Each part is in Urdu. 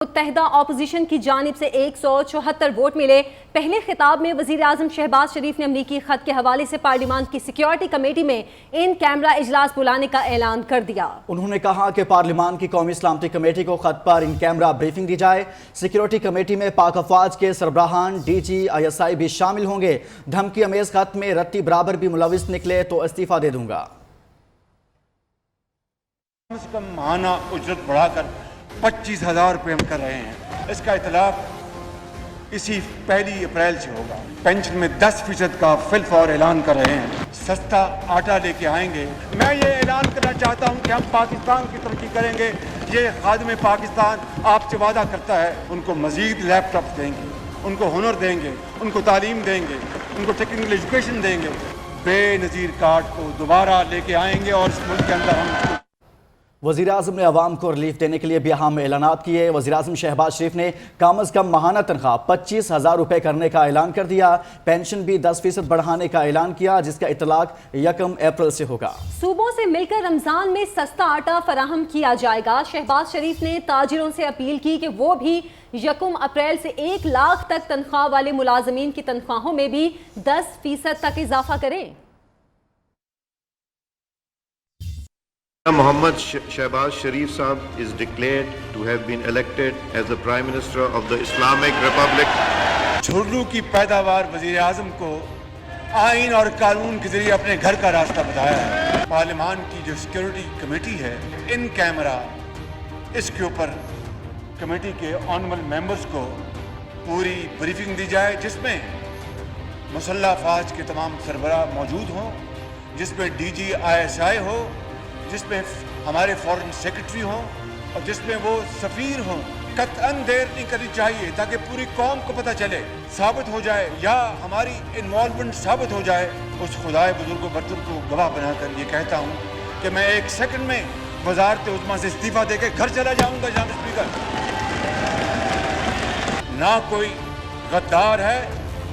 متحدہ اپوزیشن کی جانب سے 174 ووٹ ملے۔ پہلے خطاب میں وزیر اعظم شہباز شریف نے امریکی خط کے حوالے سے پارلیمان کی سیکیورٹی کمیٹی میں ان کیمرہ اجلاس بلانے کا اعلان کر دیا۔ انہوں نے کہا کہ پارلیمان کی قومی سلامتی کمیٹی کو خط پر ان کیمرہ بریفنگ دی جائے۔ سیکیورٹی کمیٹی میں پاک افواج کے سربراہان ڈی جی ISI بھی شامل ہوں گے۔ دھمکی امیز خط میں رتی برابر بھی ملوث نکلے تو استعفیٰ دے دوں گا۔ اس کا ماہانہ اجرت بڑھا کر 25,000 روپے ہم کر رہے ہیں۔ اس کا اطلاق اسی 1 اپریل سے ہوگا۔ پینشن میں 10% کا فل فور اعلان کر رہے ہیں۔ سستا آٹا لے کے آئیں گے۔ میں یہ اعلان کرنا چاہتا ہوں کہ ہم پاکستان کی ترقی کریں گے۔ یہ خادم پاکستان آپ سے وعدہ کرتا ہے، ان کو مزید لیپ ٹاپس دیں گے، ان کو ہنر دیں گے، ان کو تعلیم دیں گے، ان کو ٹیکنیکل ایجوکیشن دیں گے۔ بے نظیر کارڈ کو دوبارہ لے کے آئیں گے اور اس ملک کے اندر ہم وزیر اعظم نے عوام کو ریلیف دینے کے لیے بھی اہم اعلانات کیے۔ وزیر اعظم شہباز شریف نے کم از کم ماہانہ تنخواہ 25,000 روپے کرنے کا اعلان کر دیا۔ پینشن بھی 10% بڑھانے کا اعلان کیا، جس کا اطلاق 1 اپریل سے ہوگا۔ صوبوں سے مل کر رمضان میں سستا آٹا فراہم کیا جائے گا۔ شہباز شریف نے تاجروں سے اپیل کی کہ وہ بھی 1 اپریل سے 1 لاکھ تک تنخواہ والے ملازمین کی تنخواہوں میں بھی 10% تک اضافہ کریں۔ Mohammad Shehbaz Sharif Sahab is declared to have been elected as the Prime Minister of the Islamic Republic. جھرلو کی پیداوار وزیر اعظم کو آئین اور قانون کے ذریعے اپنے گھر کا راستہ بتایا ہے۔ پارلیمان کی جو سیکیورٹی کمیٹی ہے، ان کیمرہ اس کے اوپر کمیٹی کے آنریبل ممبرز کو پوری بریفنگ دی جائے، جس میں مسلح افواج کے تمام سربراہ موجود ہوں، جس میں DG ISI ہو، جس میں ہمارے فارن سیکرٹری ہوں اور جس میں وہ سفیر ہوں۔ قطعاً دیر نہیں کرنی چاہیے تاکہ پوری قوم کو پتہ چلے، ثابت ہو جائے یا ہماری انوالومنٹ ثابت ہو جائے۔ اس خدائے بزرگ و برتر کو گواہ بنا کر یہ کہتا ہوں کہ میں 1 سیکنڈ میں وزارت عظمیٰ سے استعفیٰ دے کے گھر چلا جاؤں گا جناب اسپیکر۔ نہ کوئی غدار ہے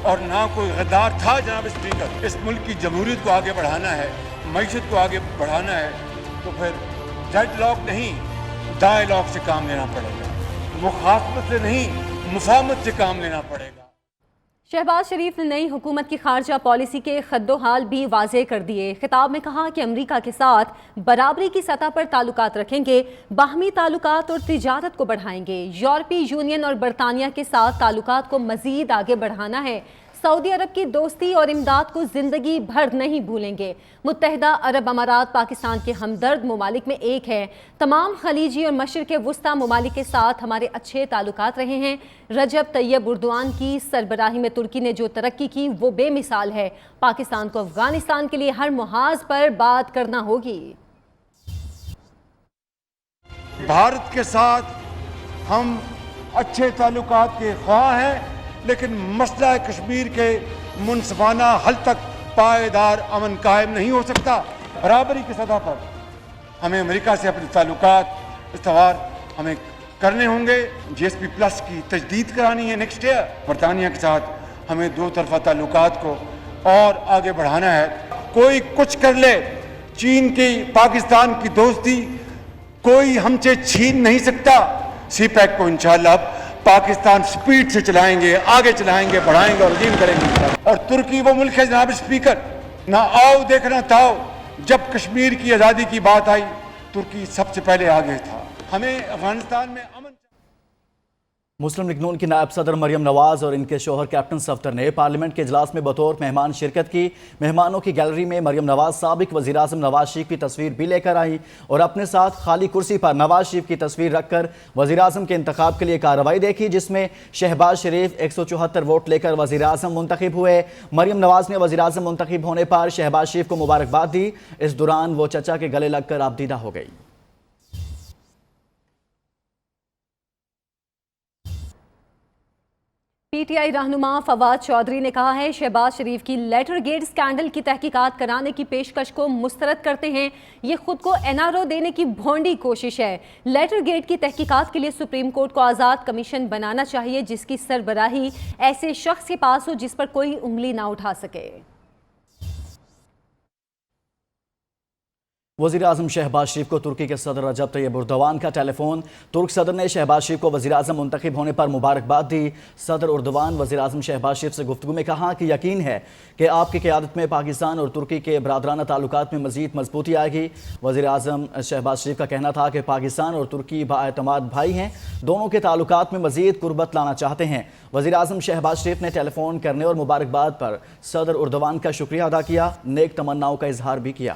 اور نہ کوئی غدار تھا جناب اسپیکر۔ اس ملک کی جمہوریت کو آگے بڑھانا ہے، معیشت کو آگے بڑھانا ہے، تو پھر ڈیڈ لاک نہیں، ڈائیلاگ سے کام لینا پڑے گا، مخاصمت سے نہیں، مفاہمت سے کام لینا پڑے گا۔ شہباز شریف نے نئی حکومت کی خارجہ پالیسی کے خد و حال بھی واضح کر دیے۔ خطاب میں کہا کہ امریکہ کے ساتھ برابری کی سطح پر تعلقات رکھیں گے، باہمی تعلقات اور تجارت کو بڑھائیں گے۔ یورپی یونین اور برطانیہ کے ساتھ تعلقات کو مزید آگے بڑھانا ہے۔ سعودی عرب کی دوستی اور امداد کو زندگی بھر نہیں بھولیں گے۔ متحدہ عرب امارات پاکستان کے ہمدرد ممالک میں ایک ہے۔ تمام خلیجی اور مشرق وسطی ممالک کے ساتھ ہمارے اچھے تعلقات رہے ہیں۔ رجب طیب اردوان کی سربراہی میں ترکی نے جو ترقی کی وہ بے مثال ہے۔ پاکستان کو افغانستان کے لیے ہر محاذ پر بات کرنا ہوگی۔ بھارت کے ساتھ ہم اچھے تعلقات کے خواہاں ہیں، لیکن مسئلہ کشمیر کے منصفانہ حل تک پائیدار امن قائم نہیں ہو سکتا۔ برابری کی سطح پر ہمیں امریکہ سے اپنے تعلقات استوار ہمیں کرنے ہوں گے۔ GSP+ کی تجدید کرانی ہے نیکسٹ ایئر۔ برطانیہ کے ساتھ ہمیں 2 طرفہ تعلقات کو اور آگے بڑھانا ہے۔ کوئی کچھ کر لے، چین کی پاکستان کی دوستی کوئی ہم سے چھین نہیں سکتا۔ CPEC کو انشاءاللہ اب پاکستان سپیڈ سے چلائیں گے، آگے چلائیں گے، بڑھائیں گے اور عظیم کریں گے۔ اور ترکی وہ ملک ہے جناب اسپیکر، نہ آؤ دیکھنا تاؤ، جب کشمیر کی آزادی کی بات آئی ترکی سب سے پہلے آگے تھا۔ ہمیں افغانستان میں امن مسلم لیگ نون کی نائب صدر مریم نواز اور ان کے شوہر کیپٹن صفدر نے پارلیمنٹ کے اجلاس میں بطور مہمان شرکت کی۔ مہمانوں کی گیلری میں مریم نواز سابق وزیر اعظم نواز شریف کی تصویر بھی لے کر آئی اور اپنے ساتھ خالی کرسی پر نواز شریف کی تصویر رکھ کر وزیر اعظم کے انتخاب کے لیے کارروائی دیکھی، جس میں شہباز شریف 174 ووٹ لے کر وزیر اعظم منتخب ہوئے۔ مریم نواز نے وزیر اعظم منتخب ہونے پر شہباز شریف کو مبارکباد دی۔ اس دوران وہ چچا کے گلے لگ کر آبدیدہ ہو گئی۔ PTI رہنما فواد چودھری نے کہا ہے شہباز شریف کی لیٹر گیٹ اسکینڈل کی تحقیقات کرانے کی پیشکش کو مسترد کرتے ہیں۔ یہ خود کو NRO دینے کی بھونڈی کوشش ہے۔ لیٹر گیٹ کی تحقیقات کے لیے سپریم کورٹ کو آزاد کمیشن بنانا چاہیے، جس کی سربراہی ایسے شخص کے پاس ہو جس پر کوئی انگلی نہ اٹھا سکے۔ وزیر اعظم شہباز شریف کو ترکی کے صدر رجب طیب اردوان کا ٹیلی فون۔ ترک صدر نے شہباز شریف کو وزیر اعظم منتخب ہونے پر مبارکباد دی۔ صدر اردوان وزیر اعظم شہباز شریف سے گفتگو میں کہا کہ یقین ہے کہ آپ کی قیادت میں پاکستان اور ترکی کے برادرانہ تعلقات میں مزید مضبوطی آئے گی۔ وزیر اعظم شہباز شریف کا کہنا تھا کہ پاکستان اور ترکی بااعتماد بھائی ہیں، دونوں کے تعلقات میں مزید قربت لانا چاہتے ہیں۔ وزیر اعظم شہباز شریف نے ٹیلی فون کرنے اور مبارکباد پر صدر اردوان کا شکریہ ادا کیا، نیک تمناؤں کا اظہار بھی کیا۔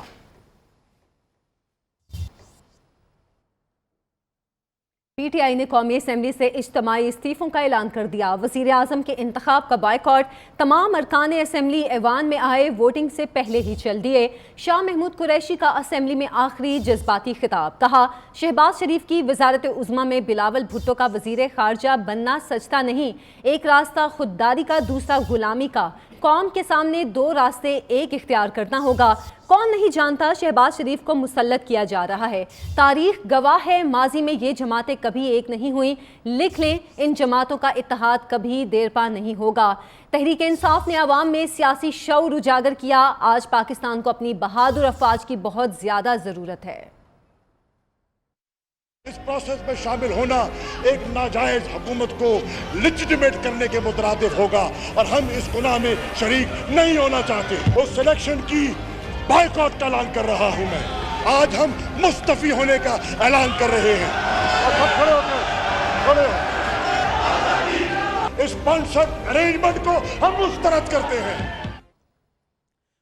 پی ٹی آئی نے قومی اسمبلی سے اجتماعی استعفوں کا اعلان کر دیا۔ وزیر اعظم کے انتخاب کا بائیکاٹ تمام ارکان اسمبلی ایوان میں آئے ووٹنگ سے پہلے ہی چل دیے۔ شاہ محمود قریشی کا اسمبلی میں آخری جذباتی خطاب، کہا شہباز شریف کی وزارت عظمیٰ میں بلاول بھٹو کا وزیر خارجہ بننا سجدہ نہیں، ایک راستہ خودداری کا، دوسرا غلامی کا۔ قوم کے سامنے دو راستے، ایک اختیار کرنا ہوگا۔ کون نہیں جانتا شہباز شریف کو مسلط کیا جا رہا ہے؟ تاریخ گواہ ہے ماضی میں یہ جماعتیں کبھی ایک نہیں ہوئیں۔ لکھ لیں ان جماعتوں کا اتحاد کبھی دیر پا نہیں ہوگا۔ تحریک انصاف نے عوام میں سیاسی شعور اجاگر کیا۔ آج پاکستان کو اپنی بہادر افواج کی بہت زیادہ ضرورت ہے۔ اس پروسیس میں شامل ہونا ایک ناجائز حکومت کو لیجٹیمیٹ کرنے کے مترادف ہوگا اور ہم اس گناہ میں شریک نہیں ہونا چاہتے۔ اس سلیکشن کی بائیکاٹ کا اعلان کر رہا ہوں میں۔ آج ہم مستعفی ہونے کا اعلان کر رہے ہیں۔ اس اسپانسرڈ ارینجمنٹ کو ہم مسترد کرتے ہیں۔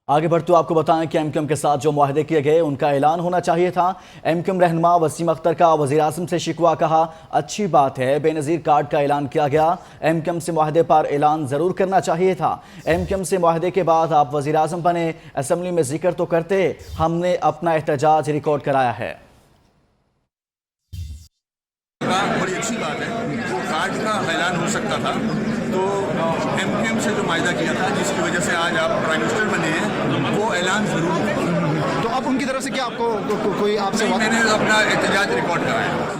آگے بڑھتے آپ کو بتائیں کہ ایم کیو ایم کے ساتھ جو معاہدے کیے گئے ان کا اعلان ہونا چاہیے تھا۔ ایم کیو ایم رہنما وسیم اختر کا وزیر اعظم سے شکوہ، کہا اچھی بات ہے بے نظیر کارڈ کا اعلان کیا گیا، ایم کیو ایم سے معاہدے پر اعلان ضرور کرنا چاہیے تھا۔ ایم کیو ایم سے معاہدے کے بعد آپ وزیر اعظم بنے، اسمبلی میں ذکر تو کرتے، ہم نے اپنا احتجاج ریکارڈ کرایا ہے۔ بڑی اچھی بات ہے، وہ کارڈ کا اعلان ہو سکتا تھا تو ایم کیو ایم سے جو معاہدہ کیا تھا جس کی وجہ سے آج آپ پرائم منسٹر بنے ہیں، وہ اعلان ضرور ہوا۔ تو اب ان کی طرف سے کیا آپ کو کوئی آپ سے میں نے اپنا احتجاج ریکارڈ کرایا۔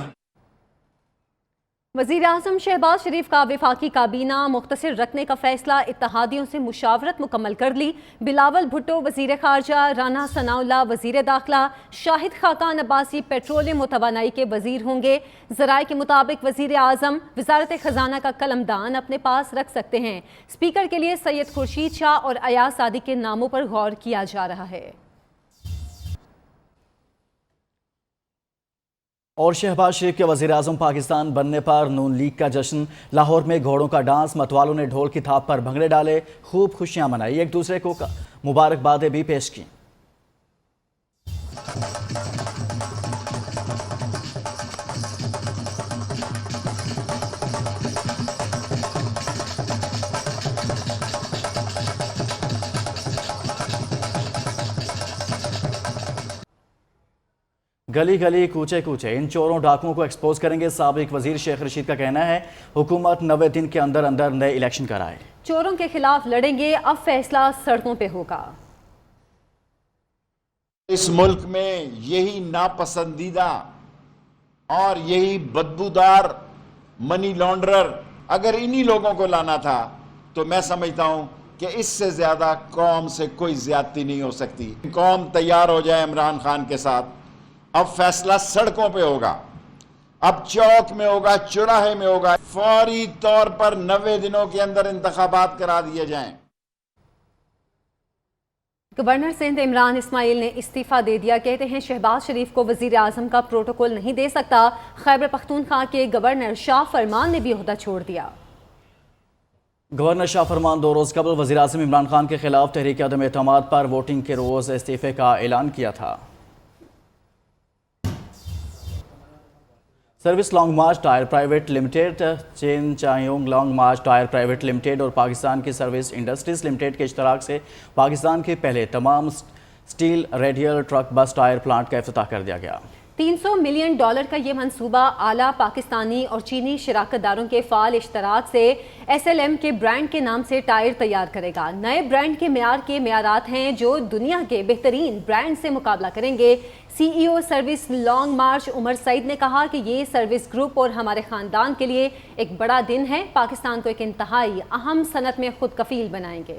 وزیر اعظم شہباز شریف کا وفاقی کابینہ مختصر رکھنے کا فیصلہ، اتحادیوں سے مشاورت مکمل کر لی۔ بلاول بھٹو وزیر خارجہ، رانا ثناء اللہ وزیر داخلہ، شاہد خاقان عباسی پیٹرولیم و توانائی کے وزیر ہوں گے۔ ذرائع کے مطابق وزیر اعظم وزارت خزانہ کا قلمدان اپنے پاس رکھ سکتے ہیں۔ اسپیکر کے لیے سید خورشید شاہ اور ایاز صادق کے ناموں پر غور کیا جا رہا ہے۔ اور شہباز شریف کے وزیر اعظم پاکستان بننے پر نون لیگ کا جشن، لاہور میں گھوڑوں کا ڈانس، متوالوں نے ڈھول کی تھاپ پر بھنگڑے ڈالے، خوب خوشیاں منائی، ایک دوسرے کو مبارکبادیں بھی پیش کی۔ گلی گلی کوچے کوچے ان چوروں ڈاکوؤں کو ایکسپوز کریں گے، سابق وزیر شیخ رشید کا کہنا ہے حکومت 90 دن کے اندر اندر نئے الیکشن کرائے۔ چوروں کے خلاف لڑیں گے، اب فیصلہ سڑکوں پہ ہوگا۔ اس ملک میں یہی ناپسندیدہ اور یہی بدبودار منی لانڈرر اگر انہی لوگوں کو لانا تھا تو میں سمجھتا ہوں کہ اس سے زیادہ قوم سے کوئی زیادتی نہیں ہو سکتی۔ قوم تیار ہو جائے عمران خان کے ساتھ، اب فیصلہ سڑکوں پہ ہوگا، اب چوک میں ہوگا، چوراہے میں ہوگا، فوری طور پر 90 دنوں کے اندر انتخابات کرا دیے جائیں۔ گورنر سندھ عمران اسماعیل نے استعفیٰ دے دیا، کہتے ہیں شہباز شریف کو وزیر اعظم کا پروٹوکول نہیں دے سکتا۔ خیبر پختونخوا کے گورنر شاہ فرمان نے بھی عہدہ چھوڑ دیا۔ گورنر شاہ فرمان 2 روز قبل وزیر اعظم عمران خان کے خلاف تحریک عدم اعتماد پر ووٹنگ کے روز استعفے کا اعلان کیا تھا۔ Service long march tyre private limited, چین Chaoyang long march tyre private limited اور پاکستان کی سروس انڈسٹریز لمیٹڈ کے اشتراک سے پاکستان کے پہلے تمام سٹیل ریڈیل ٹرک بس ٹائر پلانٹ کا افتتاح کر دیا گیا۔ $300 ملین کا یہ منصوبہ اعلیٰ پاکستانی اور چینی شراکت داروں کے فعال اشتراک سے SLM کے برانڈ کے نام سے ٹائر تیار کرے گا۔ نئے برانڈ کے معیار کے معیارات ہیں جو دنیا کے بہترین برانڈ سے مقابلہ کریں گے۔ CEO سروس لانگ مارچ عمر سعید نے کہا کہ یہ سروس گروپ اور ہمارے خاندان کے لیے ایک بڑا دن ہے، پاکستان کو ایک انتہائی اہم صنعت میں خود کفیل بنائیں گے۔